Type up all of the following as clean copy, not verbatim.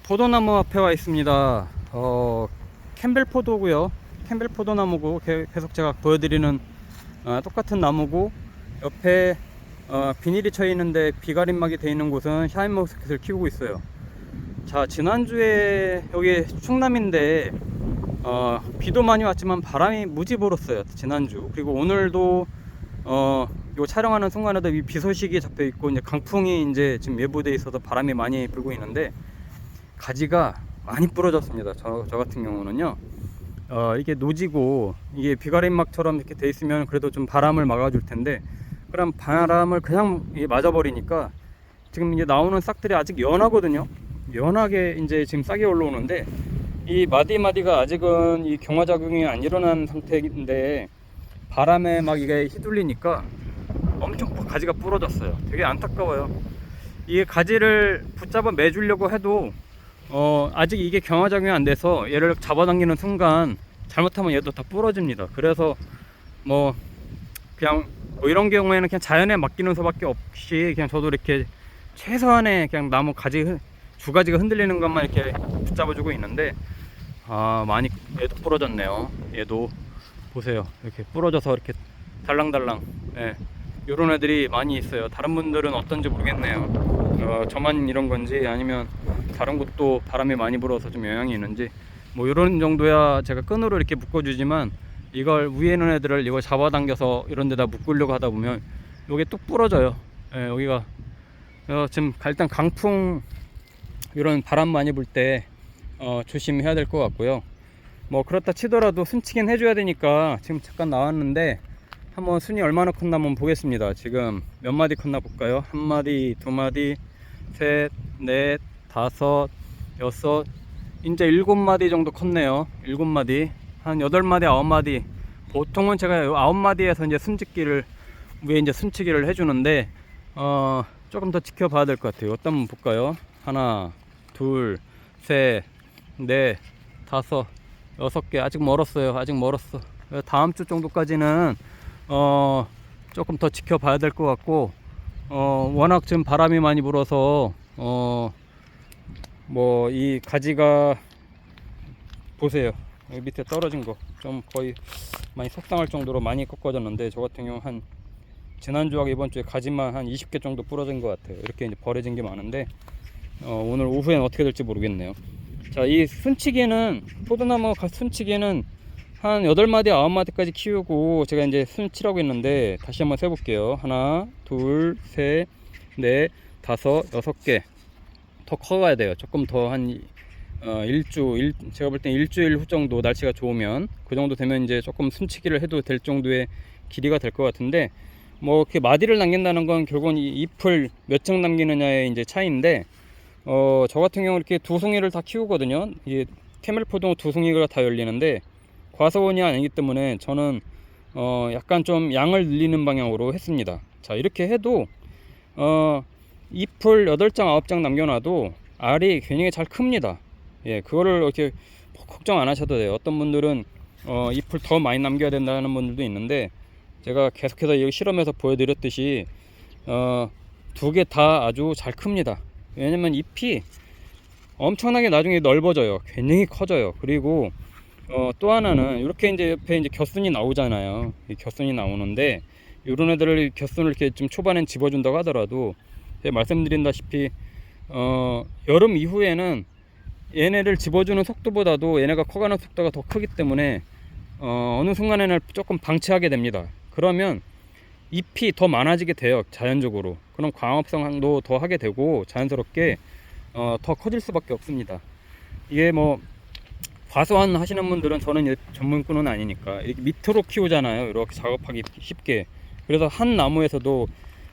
포도나무 앞에 와 있습니다. 캠벨 포도고요. 캠벨 포도나무고 계속 제가 보여드리는 똑같은 나무고, 옆에 비닐이 쳐 있는데 비가림막이 되어 있는 곳은 샤인머스켓을 키우고 있어요. 자, 지난주에 여기 충남인데 비도 많이 왔지만 바람이 무지 불었어요, 지난주. 그리고 오늘도 요 촬영하는 순간에도 이 비 소식이 잡혀 있고, 이제 강풍이 이제 지금 예보돼 있어서 바람이 많이 불고 있는데, 가지가 많이 부러졌습니다. 저 같은 경우는요, 이게 노지고 이게 비가림막처럼 이렇게 돼 있으면 그래도 좀 바람을 막아줄 텐데, 그럼 바람을 그냥 맞아버리니까 지금 이제 나오는 싹들이 아직 연하거든요. 연하게 이제 지금 싹이 올라오는데, 이 마디마디가 아직은 이 경화작용이 안 일어난 상태인데 바람에 막 이게 휘둘리니까 엄청 가지가 부러졌어요. 되게 안타까워요. 이 가지를 붙잡아 매주려고 해도 아직 이게 경화작용이 안 돼서 얘를 잡아당기는 순간 잘못하면 얘도 다 부러집니다. 그래서 그냥 이런 경우에는 그냥 자연에 맡기는 수밖에 없이, 그냥 저도 이렇게 최소한의 그냥 나무 가지 주가지가 흔들리는 것만 이렇게 붙잡아주고 있는데, 많이 얘도 부러졌네요. 얘도 보세요, 이렇게 부러져서 이렇게 달랑달랑, 요런 애들이 많이 있어요. 다른 분들은 어떤지 모르겠네요. 저만 이런 건지 아니면 다른 곳도 바람이 많이 불어서 좀 영향이 있는지, 요런 정도야 제가 끈으로 이렇게 묶어주지만, 이걸 위에 있는 애들을 이걸 잡아당겨서 이런 데다 묶으려고 하다 보면 요게 뚝 부러져요. 여기가 지금 일단 강풍, 이런 바람 많이 불 때 조심해야 될 것 같고요. 그렇다 치더라도 순치긴 해줘야 되니까 지금 잠깐 나왔는데, 한번 순이 얼마나 컸나 한번 보겠습니다. 지금 몇 마디 컸나 볼까요? 한 마디, 두 마디, 셋, 넷, 다섯, 여섯, 이제 7마디 정도 컸네요. 7마디, 한 8마디, 9마디. 보통은 제가 9마디에서 이제 순짓기를, 위에 이제 순치기를 해주는데, 조금 더 지켜봐야 될 것 같아요. 어떤 한번 볼까요? 하나, 둘, 셋, 넷, 다섯, 6개. 아직 멀었어요. 아직 멀었어. 다음 주 정도까지는 조금 더 지켜봐야 될 것 같고, 워낙 지금 바람이 많이 불어서 이 가지가 보세요. 여기 밑에 떨어진 거 좀 거의 많이 속상할 정도로 많이 꺾어졌는데, 저 같은 경우 한 지난주하고 이번주에 가지만 한 20개 정도 부러진 것 같아요. 이렇게 이제 버려진 게 많은데, 오늘 오후엔 어떻게 될지 모르겠네요. 자, 이 순치기는, 포도나무 순치기는 한 8마디, 9마디까지 키우고, 제가 이제 순치라고 했는데 다시 한번 세볼게요. 하나, 둘, 셋, 넷, 다섯, 6개. 더 커가야 돼요. 조금 더 한 제가 볼 땐 일주일 후 정도, 날씨가 좋으면 그 정도 되면 이제 조금 순치기를 해도 될 정도의 길이가 될 것 같은데, 이렇게 마디를 남긴다는 건 결국은 이 잎을 몇 장 남기느냐의 이제 차이인데, 저 같은 경우 이렇게 두 송이를 다 키우거든요. 이게 캐멜포도 두 송이가 다 열리는데 과서원이 아니기 때문에 저는 약간 좀 양을 늘리는 방향으로 했습니다. 자, 이렇게 해도 잎을 8장 9장 남겨놔도 알이 굉장히 잘 큽니다. 그거를 이렇게 걱정 안 하셔도 돼요. 어떤 분들은 잎을 더 많이 남겨야 된다는 분들도 있는데, 제가 계속해서 여기 실험해서 보여드렸듯이 2개 다 아주 잘 큽니다. 왜냐면 잎이 엄청나게 나중에 넓어져요. 굉장히 커져요. 그리고 또 하나는 이렇게 이제 옆에 이제 겨순이 나오잖아요. 이 겨순이 나오는데, 이런 애들을 겨순을 이렇게 좀 초반엔 집어준다고 하더라도, 제가 말씀드린다시피 여름 이후에는 얘네를 집어주는 속도보다도 얘네가 커가는 속도가 더 크기 때문에 어느 순간에는 조금 방치하게 됩니다. 그러면 잎이 더 많아지게 돼요, 자연적으로. 그럼 광합성도 더 하게 되고 자연스럽게 더 커질 수밖에 없습니다. 이게 과수원 하시는 분들은, 저는 전문꾼은 아니니까, 이렇게 밑으로 키우잖아요. 이렇게 작업하기 쉽게. 그래서 한 나무에서도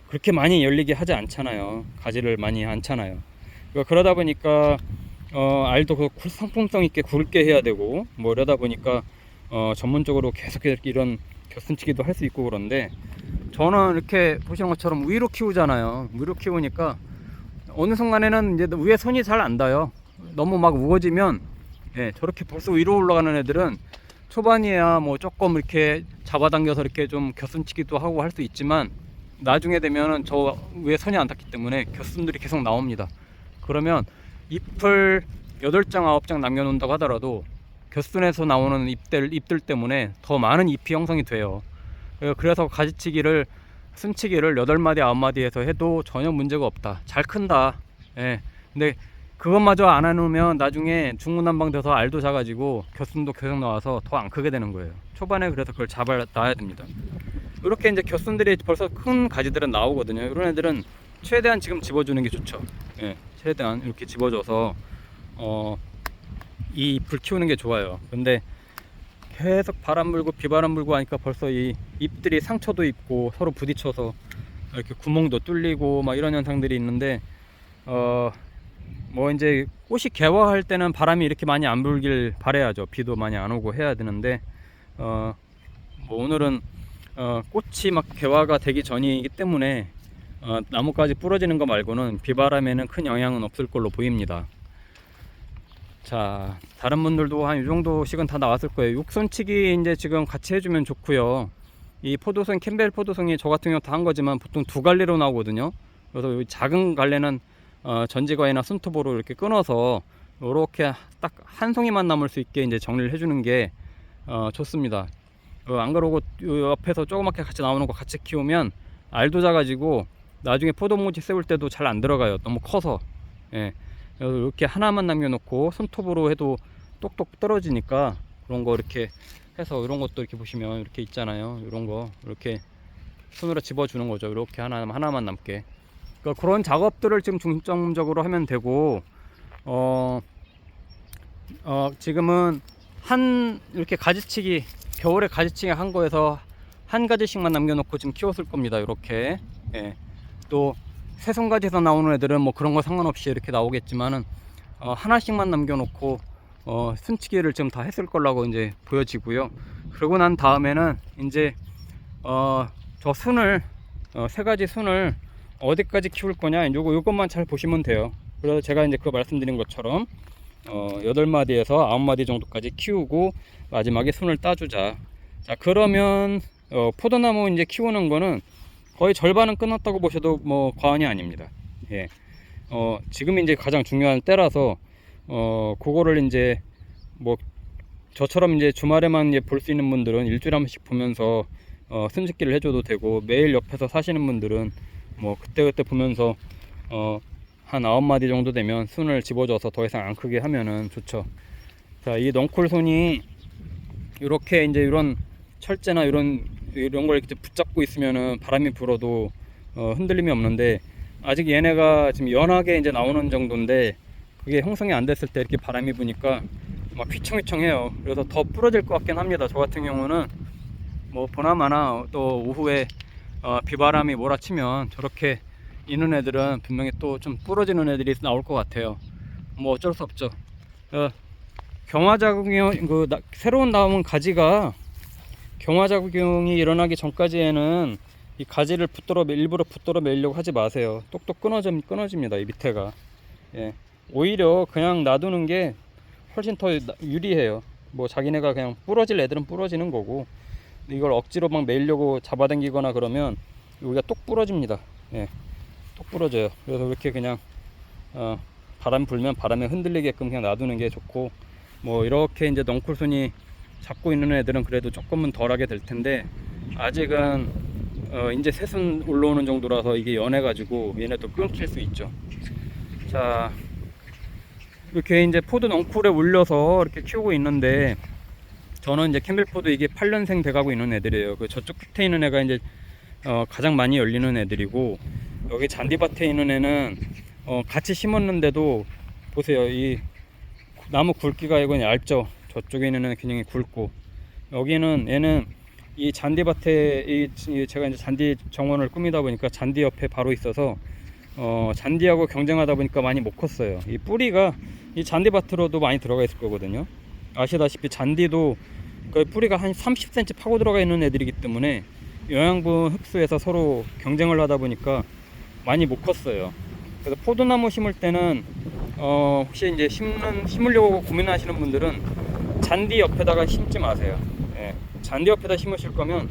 그렇게 많이 열리게 하지 않잖아요. 가지를 많이 않잖아요. 그러다 보니까 알도 그 상품성 있게 굵게 해야 되고, 이러다 보니까 전문적으로 계속 이런 겹순치기도 할 수 있고. 그런데 저는 이렇게 보시는 것처럼 위로 키우잖아요. 위로 키우니까 어느 순간에는 이제 위에 손이 잘 안 닿아요. 너무 막 우거지면, 저렇게 벌써 위로 올라가는 애들은 초반이야 조금 이렇게 잡아당겨서 이렇게 좀 겹순치기도 하고 할 수 있지만, 나중에 되면은 저 위에 손이 안 닿기 때문에 겹순들이 계속 나옵니다. 그러면 잎을 8장 9장 남겨놓는다고 하더라도 겨순에서 나오는 잎들 때문에 더 많은 잎이 형성이 돼요. 그래서 가지치기를 순치기를 8마디 9마디에서 해도 전혀 문제가 없다. 잘 큰다. 예. 근데 그것마저 안 해놓으면 나중에 중구난방 돼서 알도 작아지고 겨순도 계속 나와서 더 안 크게 되는 거예요. 초반에 그래서 그걸 잡아놔야 됩니다. 이렇게 이제 겨순들이 벌써 큰 가지들은 나오거든요. 이런 애들은 최대한 지금 집어주는 게 좋죠. 예, 최대한 이렇게 집어줘서 이 잎을 키우는 게 좋아요. 근데 계속 바람 불고 비바람 불고 하니까 벌써 이 잎들이 상처도 입고 서로 부딪혀서 이렇게 구멍도 뚫리고 막 이런 현상들이 있는데 뭐 이제 꽃이 개화할 때는 바람이 이렇게 많이 안 불길 바라야죠. 비도 많이 안 오고 해야 되는데 뭐 오늘은 꽃이 막 개화가 되기 전이기 때문에 나무까지 부러지는 거 말고는 비바람에는 큰 영향은 없을 걸로 보입니다. 자, 다른 분들도 한 이 정도씩은 다 나왔을 거예요. 육손치기 이제 지금 같이 해주면 좋고요. 이 포도송, 캠벨 포도송이 저 같은 경우 다 한 거지만 보통 2갈래로 나오거든요. 그래서 작은 갈래는 전지과이나 손톱으로 이렇게 끊어서 이렇게 딱 한 송이만 남을 수 있게 이제 정리를 해주는 게 좋습니다. 안 그러고 옆에서 조그맣게 같이 나오는 거 같이 키우면 알도 작아지고 나중에 포도모지 세울 때도 잘 안 들어가요. 너무 커서. 예. 이렇게 하나만 남겨놓고 손톱으로 해도 똑똑 떨어지니까 그런 거 이렇게 해서 이런 것도 이렇게 보시면 이렇게 있잖아요. 이런 거 이렇게 손으로 집어주는 거죠. 이렇게 하나만 남게. 그러니까 그런 작업들을 지금 중점적으로 하면 되고 지금은 이렇게 가지치기 겨울에 가지치기 한 거에서 한 가지씩만 남겨놓고 지금 키웠을 겁니다. 이렇게. 예. 또 새송가지에서 나오는 애들은 뭐 그런 거 상관없이 이렇게 나오겠지만은 하나씩만 남겨놓고 순치기를 지금 다 했을 거라고 이제 보여지고요. 그러고 난 다음에는 이제 저 순을 3가지 순을 어디까지 키울 거냐 요것만 잘 보시면 돼요. 그래서 제가 이제 그거 말씀드린 것처럼 8마디에서 9마디 정도까지 키우고 마지막에 순을 따주자. 자, 그러면 포도나무 이제 키우는 거는 거의 절반은 끝났다고 보셔도 뭐 과언이 아닙니다. 예. 지금 이제 가장 중요한 때라서 그거를 이제 뭐 저처럼 이제 주말에만 볼 수 있는 분들은 일주일에 한 번씩 보면서 순짓기를 해줘도 되고, 매일 옆에서 사시는 분들은 뭐 그때그때 보면서 한 9마디 정도 되면 순을 집어줘서 더 이상 안 크게 하면은 좋죠. 자, 이 넝쿨손이 이렇게 이제 이런 철제나 이런 걸 이렇게 붙잡고 있으면은 바람이 불어도 흔들림이 없는데, 아직 얘네가 지금 연하게 이제 나오는 정도인데 그게 형성이 안 됐을 때 이렇게 바람이 부니까 막 휘청휘청해요. 그래서 더 부러질 것 같긴 합니다. 저 같은 경우는 뭐 보나마나 또 오후에 비바람이 몰아치면 저렇게 있는 애들은 분명히 또 좀 부러지는 애들이 나올 것 같아요. 뭐 어쩔 수 없죠. 경화작용, 새로운 나온 가지가 경화작용이 일어나기 전까지에는 이 가지를 일부러 붙들어 매려고 하지 마세요. 똑똑 끊어집니다. 이 밑에가. 예. 오히려 그냥 놔두는 게 훨씬 더 유리해요. 뭐 자기네가 그냥 부러질 애들은 부러지는 거고, 이걸 억지로 막 매려고 잡아당기거나 그러면 여기가 똑 부러집니다. 예. 똑 부러져요. 그래서 이렇게 그냥 바람 불면 바람에 흔들리게끔 그냥 놔두는 게 좋고, 뭐 이렇게 이제 넝쿨손이 잡고 있는 애들은 그래도 조금은 덜하게 될 텐데, 아직은 이제 새순 올라오는 정도라서 이게 연해가지고 얘네도 끊길 수 있죠. 자, 이렇게 이제 포도 넝쿨에 올려서 이렇게 키우고 있는데, 저는 이제 캠벨포도 이게 8년생 돼가고 있는 애들이에요. 저쪽 끝에 있는 애가 이제 가장 많이 열리는 애들이고, 여기 잔디밭에 있는 애는 같이 심었는데도 보세요. 이 나무 굵기가 이건 얇죠. 저쪽에 있는 애는 굉장히 굵고, 여기는 얘는 이 잔디밭에 제가 이제 잔디 정원을 꾸미다 보니까 잔디 옆에 바로 있어서 잔디하고 경쟁하다 보니까 많이 못 컸어요. 이 뿌리가 이 잔디밭으로도 많이 들어가 있을 거거든요. 아시다시피 잔디도 그 뿌리가 한 30cm 파고 들어가 있는 애들이기 때문에 영양분 흡수해서 서로 경쟁을 하다 보니까 많이 못 컸어요. 그래서 포도나무 심을 때는 혹시 이제 심으려고 고민하시는 분들은 잔디 옆에다가 심지 마세요. 예. 잔디 옆에다 심으실 거면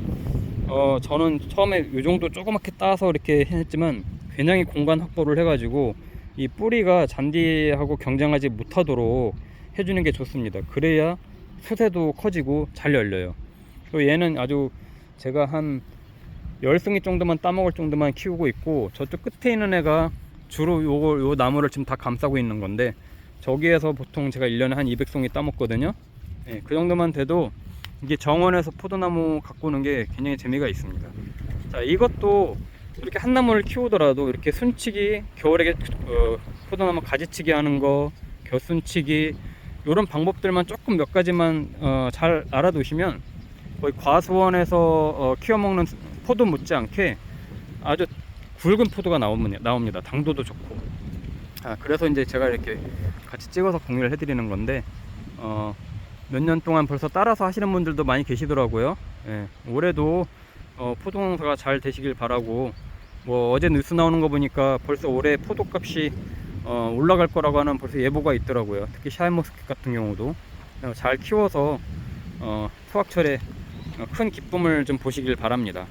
저는 처음에 이 정도 조그맣게 따서 이렇게 했지만 굉장히 공간 확보를 해가지고 이 뿌리가 잔디하고 경쟁하지 못하도록 해주는 게 좋습니다. 그래야 수세도 커지고 잘 열려요. 또 얘는 아주 제가 한 10송이 정도만 따먹을 정도만 키우고 있고, 저쪽 끝에 있는 애가 주로 요 나무를 지금 다 감싸고 있는 건데, 저기에서 보통 제가 1년에 한 200송이 따먹거든요. 예, 그 정도만 돼도 이게 정원에서 포도나무 가꾸는 게 굉장히 재미가 있습니다. 자, 이것도 이렇게 한 나무를 키우더라도 이렇게 순치기, 겨울에 포도나무 가지치기 하는 거, 겨순치기, 이런 방법들만 조금 몇 가지만 잘 알아두시면 거의 과수원에서 키워먹는 포도 못지않게 아주 굵은 포도가 나옵니다. 당도도 좋고. 그래서 이제 제가 이렇게 같이 찍어서 공유를 해드리는 건데, 몇 년 동안 벌써 따라서 하시는 분들도 많이 계시더라고요. 예, 올해도 포도 농사가 잘 되시길 바라고, 뭐 어제 뉴스 나오는 거 보니까 벌써 올해 포도 값이 올라갈 거라고 하는 벌써 예보가 있더라고요. 특히 샤인머스켓 같은 경우도 잘 키워서 수확철에 큰 기쁨을 좀 보시길 바랍니다.